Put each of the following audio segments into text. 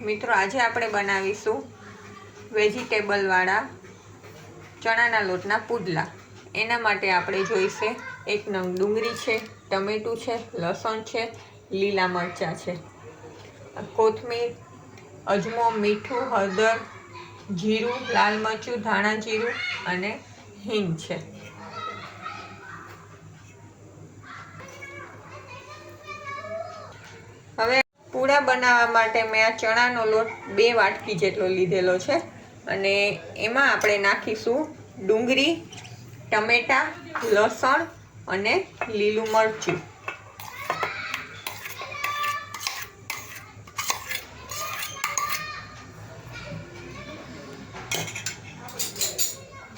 મિત્રો આજે આપણે બનાવીશું વેજીટેબલવાળા ચણાના લોટના પુડલા। એના માટે આપણે જોઈશે 1 નંગ ડુંગળી છે, ટમેટું છે, લસણ છે, લીલા મરચાં છે, કોથમીર, અજમો, મીઠું, હળદર, જીરું, લાલ મરચું, ધાણા જીરું અને હિંગ છે। હવે પૂડા બનાવવા માટે મેં આ ચણાનો લોટ 2 વાટકી જેટલો લીધેલો છે અને એમાં આપણે નાખીશું ડુંગળી, ટમેટા, લસણ અને લીલું મરચું।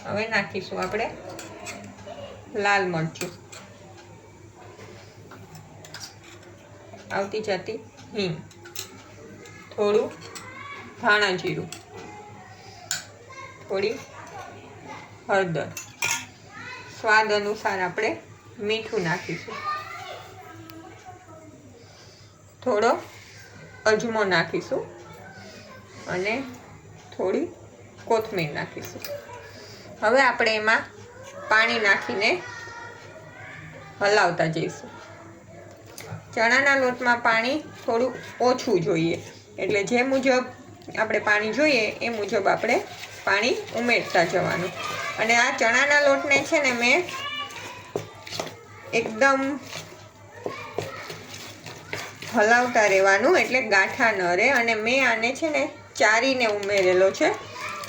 હવે નાખીશું આપણે લાલ મરચું, આવતી જતી હિંગ, થોડું ધાણા જીરું, થોડી હળદર, સ્વાદ અનુસાર આપણે મીઠું નાખીશું, થોડો અજમો નાખીશું અને થોડી કોથમીર નાખીશું। હવે આપણે એમાં પાણી નાખીને હલાવતા જઈશું। ચણાના લોટમાં પાણી થોડું ઓછું જોઈએ, એટલે જે મુજબ આપણે પાણી જોઈએ એ મુજબ આપણે પાણી ઉમેરતા જવાનું। અને આ ચણાના લોટને છે ને મેં એકદમ હલાવતા રહેવાનું, એટલે ગાંઠા ન રહે। અને મેં આને છે ને ચારીને ઉમેરેલો છે,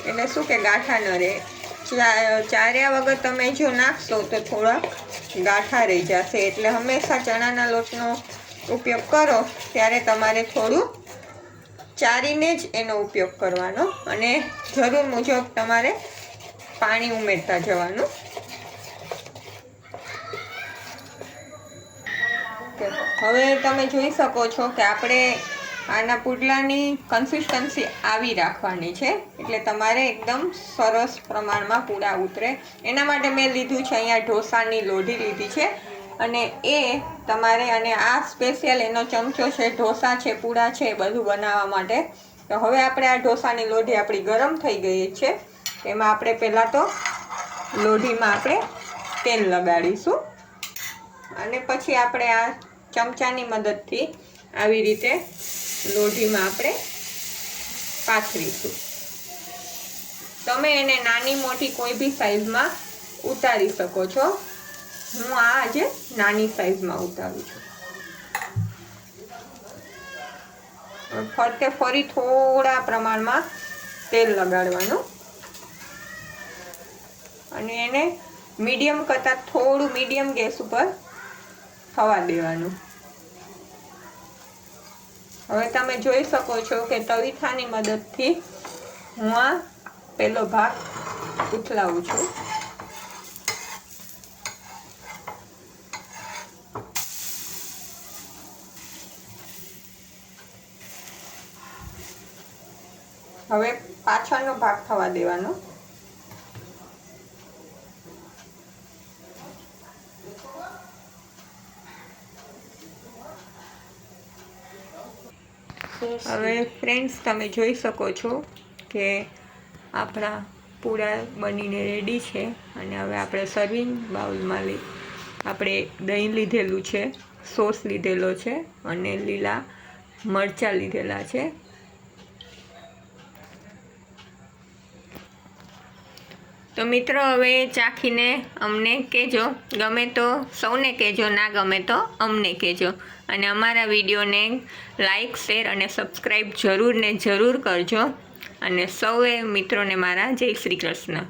એટલે શું કે ગાંઠા ન રહે। ચાર્યા વગર તમે જો નાખશો તો થોડા ગાંઠા રહી જશે, એટલે હંમેશા ચણાના લોટનો ઉપયોગ કરો ત્યારે તમારે થોડું ચારીને જ એનો ઉપયોગ કરવાનો અને જરૂર મુજબ તમારે પાણી ઉમેરતા જવાનું। હવે તમે જોઈ શકો છો કે આપણે આના પુડલાની કન્સિસ્ટન્સી આવી રાખવાની છે, એટલે તમારે એકદમ સરસ પ્રમાણમાં પૂડા ઉતરે। એના માટે મેં લીધું છે અહીંયા ઢોસાની લોઢી લીધી છે, અને એ તમારે, અને આ સ્પેશિયલ એનો ચમચો છે, ઢોસા છે, પૂડા છે, બધું બનાવવા માટે। તો હવે આપણે આ ઢોસાની લોઢી આપણી ગરમ થઈ ગઈ છે, એમાં આપણે પહેલાં તો લોઢીમાં આપણે તેલ લગાડીશું અને પછી આપણે આ ચમચાની મદદથી આવી રીતે લોઢીમાં આપણે પાથરીશું। તમે એને નાની મોટી કોઈ બી સાઈઝમાં ઉતારી શકો છો। હું આ આજે નાની સાઈઝમાં ઉતારું છું। ફરતે ફરી થોડા પ્રમાણમાં તેલ લગાડવાનું અને એને મીડિયમ કરતાં થોડું મીડિયમ ગેસ ઉપર થવા દેવાનું। હવે તમે જોઈ શકો છો કે તવીથાની મદદથી હું આ પહેલો ભાગ ઉથલાવું છું। હવે પાછળનો ભાગ થવા દેવાનો। હવે ફ્રેન્ડ્સ તમે જોઈ શકો છો કે આપણા પૂડા બનીને રેડી છે, અને હવે આપણે સર્વિંગ બાઉલમાં આપણે દહીં લીધેલું છે, સોસ લીધેલો છે અને લીલા મરચાં લીધેલા છે। તો મિત્રો હવે ચાખીને અમને કહેજો, ગમે તો સૌને કહેજો, ના ગમે તો અમને કહેજો, અને અમારા વિડીયોને લાઈક, શેર અને સબસ્ક્રાઈબ જરૂર ને જરૂર કરજો, અને સૌએ મિત્રોને મારા જય શ્રી કૃષ્ણ।